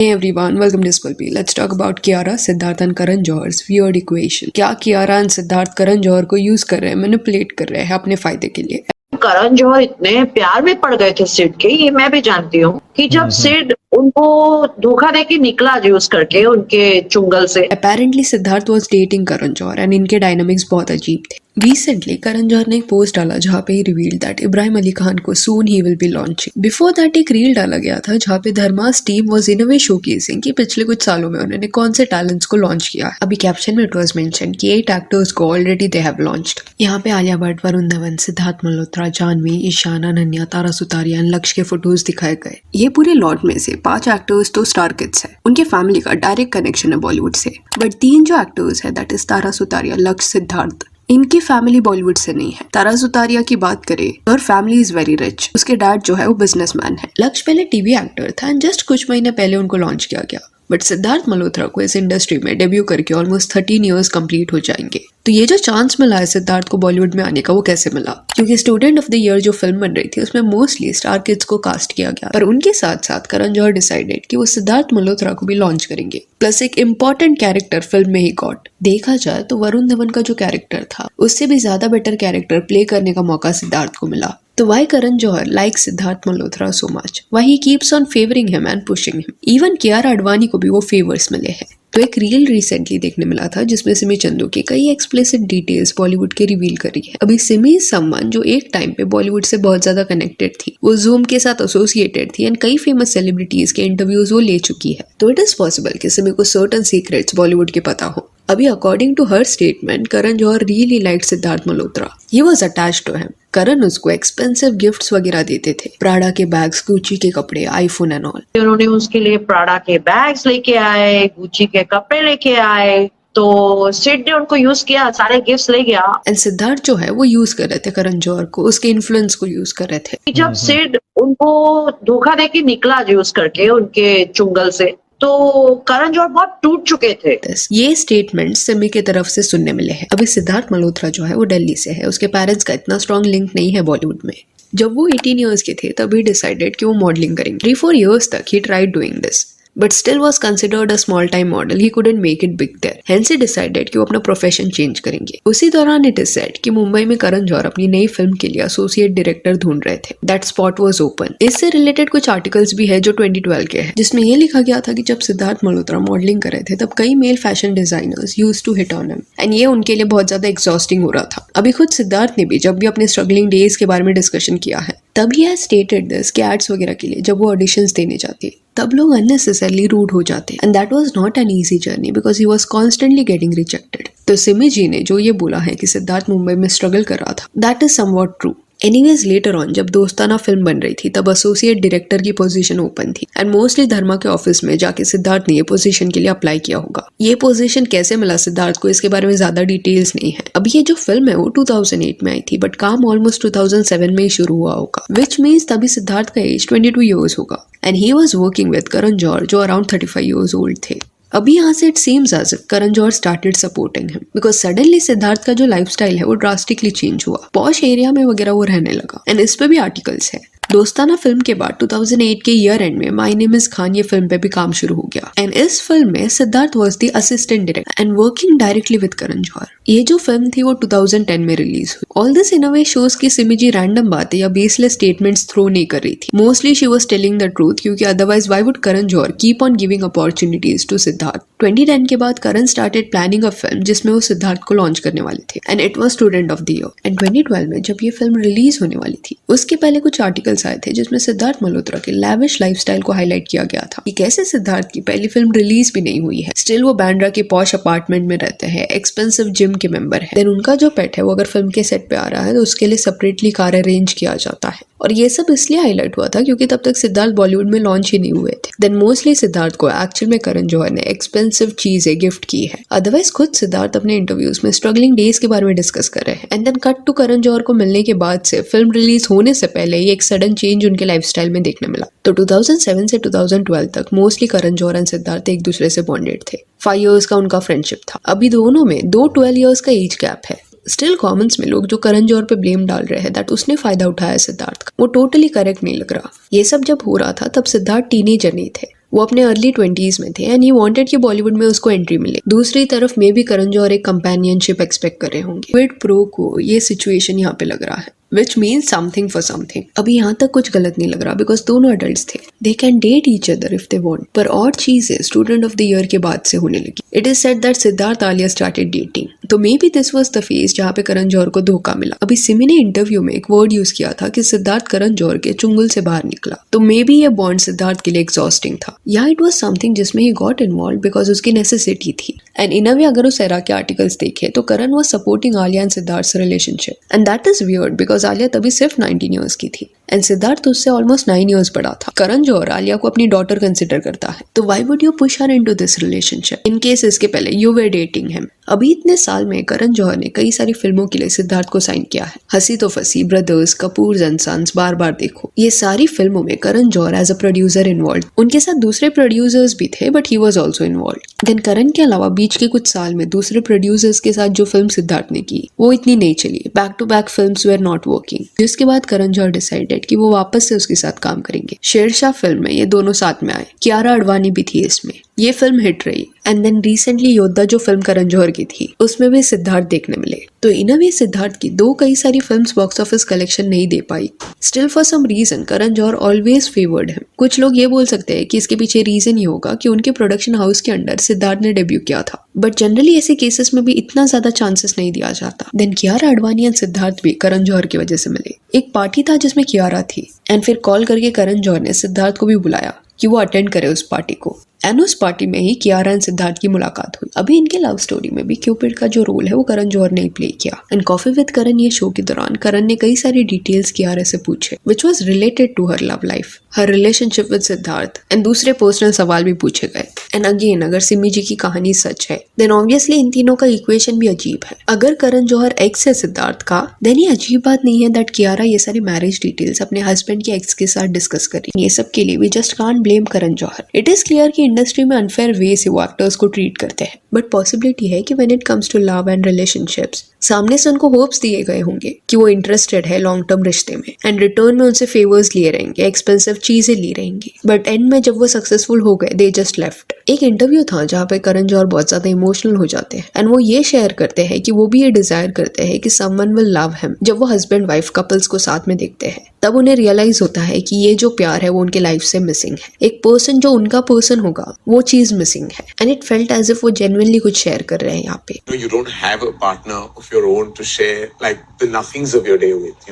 Hey everyone, welcome to Spulpy. Let's talk about Kiara, Siddharth and Karan Johar's weird equation. क्या Kiara and Siddharth Karan Johar को use कर रहे हैं, manipulate कर रहे हैं अपने फायदे के लिए? करण जौहर इतने प्यार में पड़ गए थे सिड के, ये मैं भी जानती हूँ कि जब सिड उनको धोखा देके निकला यूज करके उनके चुंगल से। Apparently Siddharth was dating Karan Johar and इनके डायनामिक्स बहुत अजीब थे। रिसेंटली करण जौहर ने एक पोस्ट डाला जहाँ पे ही रिवील दैट इब्राहिम अली खान को सून ही will be launching. Before that एक रील डाला गया था जहाँ पे Dharma's team was in a way showcasing कि पिछले कुछ सालों में उन्होंने कौन से टैलेंट्स को लॉन्च किया है। अभी कैप्शन में इट वाज मेंशन कि 8 एक्टर्स को ऑलरेडी दे हैव लॉन्च्ड। यहाँ पे आलिया भट्ट, वरुण धवन, सिद्धार्थ मल्होत्रा, जानवी, ईशान, अनन्या, तारा सुतारिया एंड लक्ष्य के फोटोज दिखाए गए। ये पूरे लॉट में से 5 एक्टर्स तो स्टार किड्स है, उनके फैमिली का डायरेक्ट कनेक्शन है बॉलीवुड से। बट 3 जो एक्टर्स है दैट इज तारा सुतारिया, लक्ष्य, सिद्धार्थ, इनकी फैमिली बॉलीवुड से नहीं है। तारा सुतारिया की बात करें, और फैमिली इज वेरी रिच। उसके डैड जो है वो बिजनेसमैन है। लक्ष्य पहले टीवी एक्टर था एंड जस्ट कुछ महीने पहले उनको लॉन्च किया गया। बट सिद्धार्थ मल्होत्रा को इस इंडस्ट्री में डेब्यू करके ऑलमोस्ट 13 इयर्स कंप्लीट हो जाएंगे। तो ये जो चांस मिला है सिद्धार्थ को बॉलीवुड में आने का, वो कैसे मिला? क्योंकि स्टूडेंट ऑफ द ईयर जो फिल्म बन रही थी उसमें मोस्टली स्टार किड्स को कास्ट किया गया, पर उनके साथ साथ करण जौहर डिसाइडेड कि वो सिद्धार्थ मल्होत्रा को भी लॉन्च करेंगे। प्लस एक इम्पोर्टेंट कैरेक्टर फिल्म में ही गॉट। देखा जाए तो वरुण धवन का जो कैरेक्टर था उससे भी ज्यादा बेटर कैरेक्टर प्ले करने का मौका सिद्धार्थ को मिला। तो why Karan Johar likes Siddharth Malhotra so much? Why he keeps on favoring him and pushing him? Even Kiara Advani को भी वो फेवर्स मिले हैं। तो एक रील रिसेंटली देखने मिला था जिसमें सिमी चंदू की कई एक्सप्लिसिट डिटेल्स बॉलीवुड के रिवील करी है। अभी सिमी इज समवन जो एक टाइम पे बॉलीवुड से बहुत ज्यादा कनेक्टेड थी, वो जूम के साथ एसोसिएटेड थी एंड कई फेमस सेलिब्रिटीज के इंटरव्यूज वो ले चुकी है। तो इट इज पॉसिबल कि सिमी को सर्टेन सीक्रेट्स बॉलीवुड के पता हो। अभी according to her statement Karan Johar really liked Siddharth Malhotra. He was attached to him. Karan उसको एक्सपेंसिव गिफ्ट्स वगैरह देते थे, प्राडा के बैग्स, गुची के कपड़े, आईफोन एंड ऑल। उन्होंने उसके लिए प्राडा के बैग्स लेके आए, गुची के कपड़े लेके आए, तो सिड ने उनको यूज किया, सारे गिफ्ट्स ले गया। एंड सिद्धार्थ जो है वो यूज कर रहे थे करण जौहर को, उसके इन्फ्लुएंस को यूज कर रहे थे। जब सिड उनको धोखा देके निकला यूज करके उनके चुंगल से, तो करण जौहर बहुत टूट चुके थे। ये स्टेटमेंट सिमी की तरफ से सुनने मिले हैं। अभी सिद्धार्थ मल्होत्रा जो है वो दिल्ली से है, उसके पेरेंट्स का इतना स्ट्रॉन्ग लिंक नहीं है बॉलीवुड में। जब वो 18 इयर्स के थे तभी डिसाइडेड कि वो मॉडलिंग करेंगे। 3-4 इयर्स तक he tried doing this but still was considered a small time model. He couldn't make it big there. Hence he decided कि वो अपना प्रोफेशन चेंज करेंगे। उसी दौरान इट इज सेड कि मुंबई में करण जौहर अपनी नई फिल्म के लिए एसोसिएट डायरेक्टर ढूंढ रहे थे। That spot was open. इससे रिलेटेड कुछ आर्टिकल्स भी है जो 2012 के हैं, जिसमें ये लिखा गया था कि जब सिद्धार्थ मल्होत्रा मॉडलिंग कर रहे थे तब कई male fashion designers used to hit on him and ये उनके लिए बहुत ज्यादा एग्जॉस्टिंग हो रहा था। अभी खुद सिद्धार्थ ने भी जब भी अपने स्ट्रगलिंग डेज के बारे में डिस्कशन किया है तब ही स्टेटेड दिस कि एड्स वगैरह के लिए जब वो ऑडिशंस देने जाते तब लोग अननेसेसरली रूड हो जाते and that was not an easy journey because he was constantly getting rejected. तो सिमी जी ने जो ये बोला है कि सिद्धार्थ मुंबई में स्ट्रगल कर रहा था, that is somewhat true. Anyways later on जब दोस्ताना फिल्म बन रही थी तब एसोसिएट डायरेक्टर की पोजीशन ओपन थी एंड मोस्टली धर्मा के ऑफिस में जाके सिद्धार्थ ने ये पोजीशन के लिए अप्लाई किया होगा। ये पोजीशन कैसे मिला सिद्धार्थ को, इसके बारे में ज्यादा डिटेल्स नहीं है। अभी ये जो फिल्म है वो 2008 में आई थी, बट काम ऑलमोस्ट 2007 में ही शुरू हुआ होगा, विच मीन्स तभी सिद्धार्थ का एज 22 ईयर्स होगा and he was working with Karan Johar जो अराउंड 35 ईयर्स ओल्ड थे। अभी यहाँ से it seems as if Karan Johar started supporting him because suddenly Siddharth का जो लाइफस्टाइल है वो ड्रास्टिकली चेंज हुआ। पॉश एरिया में वगैरह वो रहने लगा एंड इस पे भी आर्टिकल्स है। दोस्ताना फिल्म के बाद 2008 के ईयर एंड में माय नेम इज खान ये फिल्म पे भी काम शुरू हो गया एंड इस फिल्म में Siddharth was the assistant director and working directly with Karan Johar. ये जो फिल्म थी वो 2010 में रिलीज हुई। All this in a way shows की सिमी जी रैंडम बातें या बेसलेस स्टेटमेंट्स थ्रो नहीं कर रही थी। Mostly she was telling the truth, क्योंकि otherwise why would Karan Johar keep on giving opportunities to Siddharth. 2010 के बाद Karan started planning a film जिसमें वो सिद्धार्थ को लॉन्च करने वाले थे and it was student of the year. And 2012 में जब ये फिल्म रिलीज होने वाली थी उसके पहले कुछ आर्टिकल्स आए थे जिसमें सिद्धार्थ मल्होत्रा के लैविश लाइफस्टाइल को हाईलाइट किया गया था कि कैसे सिद्धार्थ की पहली फिल्म रिलीज भी नहीं हुई है, स्टिल वो बांद्रा के पॉश अपार्टमेंट में रहते हैं, एक्सपेंसिव जिम के मेंबर है। देन उनका जो पेट है वो अगर फिल्म के सेट पे आ रहा है तो उसके लिए सेपरेटली कार अरेंज किया जाता है। और ये सब इसलिए हाईलाइट हुआ था क्योंकि तब तक सिद्धार्थ बॉलीवुड में लॉन्च ही नहीं हुए थे। देन मोस्टली सिद्धार्थ को एक्चुअल में करण जौहर ने एक्सपेंसिव चीजें गिफ्ट की है। अदरवाइज खुद सिद्धार्थ अपने इंटरव्यूज में स्ट्रगलिंग डेज के बारे में डिस्कस कर रहे हैं and then cut to Karan Johar को मिलने के बाद से फिल्म रिलीज होने से पहले ही एक सडन चेंज उनके लाइफस्टाइल में देखने मिला। तो 2007 से 2012 तक मोस्टली करण जौहर एंड सिद्धार्थ एक दूसरे से बॉन्डेड थे। 5 इयर्स का उनका फ्रेंडशिप था। अभी दोनों में 12 इयर्स का एज गैप है। स्टिल कमेंट्स में लोग जो करण जौहर पे ब्लेम डाल रहे हैं दैट उसने फायदा उठाया सिद्धार्थ का, वो टोटली करेक्ट नहीं लग रहा। ये सब जब हो रहा था तब सिद्धार्थ टीनेजर नहीं थे। वो अपने अर्ली 20s में थे एंड ही वांटेड कि बॉलीवुड में उसको एंट्री मिले। दूसरी तरफ मे भी करण जौहर एक कंपेनियनशिप एक्सपेक्ट कर रहे होंगे। क्विड प्रो को ये सिचुएशन यहाँ पे लग रहा है, which means something for something। अभी यहाँ तक कुछ गलत नहीं लग रहा बिकॉज दोनों अडल्ट थे, they can date each other if they want. पर और चीजें स्टूडेंट ऑफ द ईयर के बाद से होने लगी। It is said that Siddharth Alia started dating, तो maybe this was the phase जहाँ पे करण जौहर को धोखा मिला। अभी सिमी ने इंटरव्यू में एक वर्ड यूज किया था कि सिद्धार्थ करण जौहर के चुंगल से बाहर निकला, तो मे बी ये बॉन्ड सिद्धार्थ के लिए एग्जॉस्टिंग था या इट वाज समथिंग जिसमें ही गॉट इन्वॉल्व बिकॉज उसकी नेसेसिटी थी। एंड इन अ वे अगर उस एरा के आर्टिकल्स देखे तो Karan was supporting Alia and Siddharth relationship and that is weird because Alia तभी सिर्फ 19 ईयर्स की थी एंड सिद्धार्थ उससे ऑलमोस्ट 9 ईयर्स बड़ा था। करण जौहर आलिया को अपनी डॉटर कंसिडर करता है, तो why would you push her into this relationship in case इसके पहले यू वर डेटिंग हिम। अभी इतने साल में करण जौहर ने कई सारी फिल्मों के लिए सिद्धार्थ को साइन किया है। Hasee Toh Phasee, brothers, Kapoor and sons, Baar Baar Dekho, ये सारी फिल्मों में Karan Johar as a producer involve. उनके साथ दूसरे प्रोड्यूसर्स भी थे but he was also involve. Then Karan के अलावा बीच के कुछ साल में दूसरे प्रोड्यूसर्स के साथ जो फिल्म सिद्धार्थ ने की वो इतनी नहीं चली, back to back films were not working, जिसके बाद करण जौहर डिसाइडेड कि वो वापस से उसके साथ काम करेंगे। शेरशाह फिल्म में ये दोनों साथ में आए, कियारा अडवाणी भी थी इसमें, ये फिल्म हिट रही। एंड देन रिसेंटली योद्धा जो फिल्म करण जौहर की थी उसमें भी सिद्धार्थ देखने मिले। तो इन अ वे सिद्धार्थ की दो कई सारी फिल्म्स बॉक्स ऑफिस कलेक्शन नहीं दे पाई। Still for some reason Karan Johar always favoured him. कुछ लोग ये बोल सकते हैं कि इसके पीछे रीजन ये होगा कि उनके प्रोडक्शन हाउस के अंडर सिद्धार्थ ने डेब्यू किया था, बट जनरली ऐसे केसेस में भी इतना ज्यादा चांसेस नहीं दिया जाता। देन कियारा अडवाणी एंड सिद्धार्थ भी करण जौहर की वजह से मिले। एक पार्टी था जिसमें कियारा थी एंड फिर कॉल करके करण जौहर ने सिद्धार्थ को भी बुलाया कि वो अटेंड करे उस पार्टी को एंड उस पार्टी में ही कियारा एंड सिद्धार्थ की मुलाकात हुई। अभी इनके लव स्टोरी में भी क्यूपिड का जो रोल है वो करण जौहर ने प्ले किया। एंड कॉफी विद करण ये शो के दौरान करण ने कई सारी डिटेल्स कियारा से पूछे which was related to her love life, her relationship with Siddharth and दूसरे पर्सनल सवाल भी पूछे गए। एंड अगेन अगर सिमी जी की कहानी सच है देन ऑब्वियसली इन तीनों का इक्वेशन भी अजीब है। अगर करण जौहर एक्स है सिद्धार्थ का देन ये अजीब बात नहीं है दैट कियारा ये सारी मैरिज डिटेल्स अपने हस्बैंड के एक्स के साथ डिस्कस करी। ये सब के लिए we just can't blame Karan Johar. It is clear कि इंडस्ट्री में अनफेयर वे से वो एक्टर्स को ट्रीट करते हैं, बट पॉसिबिलिटी है कि when it comes to love and relationships सामने से उनको होप्स दिए गए होंगे कि वो इंटरेस्टेड है लॉन्ग टर्म रिश्ते में एंड रिटर्न में उनसे फेवर्स लिए रहेंगे, एक्सपेंसिव चीजें ली रहेंगी, बट एंड में जब वो सक्सेसफुल हो गए दे जस्ट लेफ्ट। एक इंटरव्यू था जहाँ पे करण जौहर बहुत ज्यादा इमोशनल हो जाते हैं एंड वो ये शेयर करते हैं कि वो भी ये डिजायर करते हैं कि समवन विल लव हिम। जब वो हस्बैंड वाइफ कपल्स को साथ में देखते हैं तब उन्हें रियलाइज होता है कि ये जो प्यार है वो उनके लाइफ से मिसिंग है। एक पर्सन जो उनका पर्सन होगा वो चीज मिसिंग है and it felt as if वो जेन्युइनली कुछ शेयर कर रहे हैं यहाँ पे। You don't have a partner of your own to share like the nothings of your day with,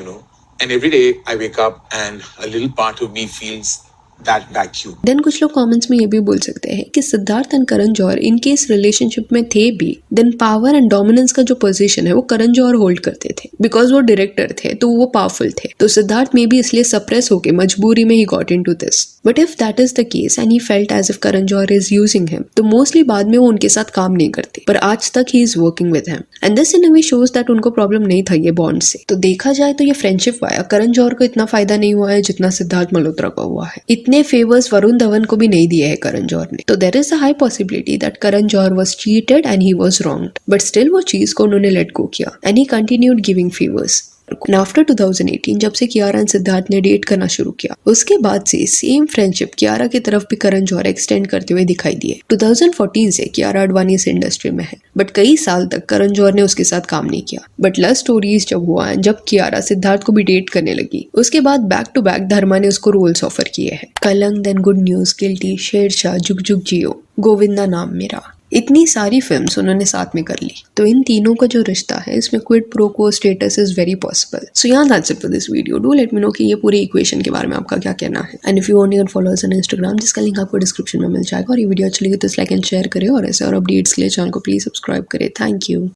And every day I wake up and a little part of me feels that vacuum. Then कुछ लोग comments में ये भी बोल सकते हैं कि Siddharth and Karan Johar इनके इस रिलेशनशिप में थे भी देन पावर एंड डोमिनेंस का जो पोजीशन है वो करण जौहर होल्ड करते थे बिकॉज वो डायरेक्टर थे तो वो पावरफुल थे। तो सिद्धार्थ में भी इसलिए सप्रेस होके मजबूरी में ही got into this. But if that is the case and he felt as if Karan Johar is using him तो मोस्टली बाद में वो उनके साथ काम नहीं करते, पर आज तक he is working with him and this in a way shows that उनको प्रॉब्लम नहीं था ये बॉन्ड से। तो देखा जाए तो ये फ्रेंडशिप वाया करण जौहर को इतना फायदा नहीं हुआ है जितना सिद्धार्थ मल्होत्रा को हुआ है। इतने फेवर्स वरुण धवन को भी नहीं दिए है करण जौहर ने। तो there is a high possibility that Karan Johar was cheated and he was wronged, but still वो चीज को उन्होंने लेट गो किया and he continued giving favours. After 2018 जब से कियारा एंड सिद्धार्थ ने डेट करना शुरू किया उसके बाद से सेम फ्रेंडशिप कियारा की तरफ भी करण जौहर एक्सटेंड करते हुए दिखाई दिए। 2014 से कियारा अडवाणी इस इंडस्ट्री में है बट कई साल तक करण जौहर ने उसके साथ काम नहीं किया। बट लव स्टोरीज जब हुआ जब कियारा सिद्धार्थ को भी डेट करने लगी उसके बाद बैक टू बैक धर्मा ने उसको रोल्स ऑफर किए हैं। Kalank, then good news, guilty, Shershaah, Jug Jug जियो, गोविंदा नाम मेरा, इतनी सारी फिल्म्स उन्होंने साथ में कर ली। तो इन तीनों का जो रिश्ता है इसमें quid pro quo status is very possible. So यहाँ that's it for this video. Do let me know कि ये पूरी इक्वेशन के बारे में आपका क्या कहना है and if you want, you can follow us on Instagram जिसका लिंक आपको डिस्क्रिप्शन में मिल जाएगा। और ये वीडियो अच्छी लगी तो लाइक एंड शेयर करें और ऐसे और अपडेट्स के लिए चैनल को प्लीज सब्सक्राइब करें। Thank you.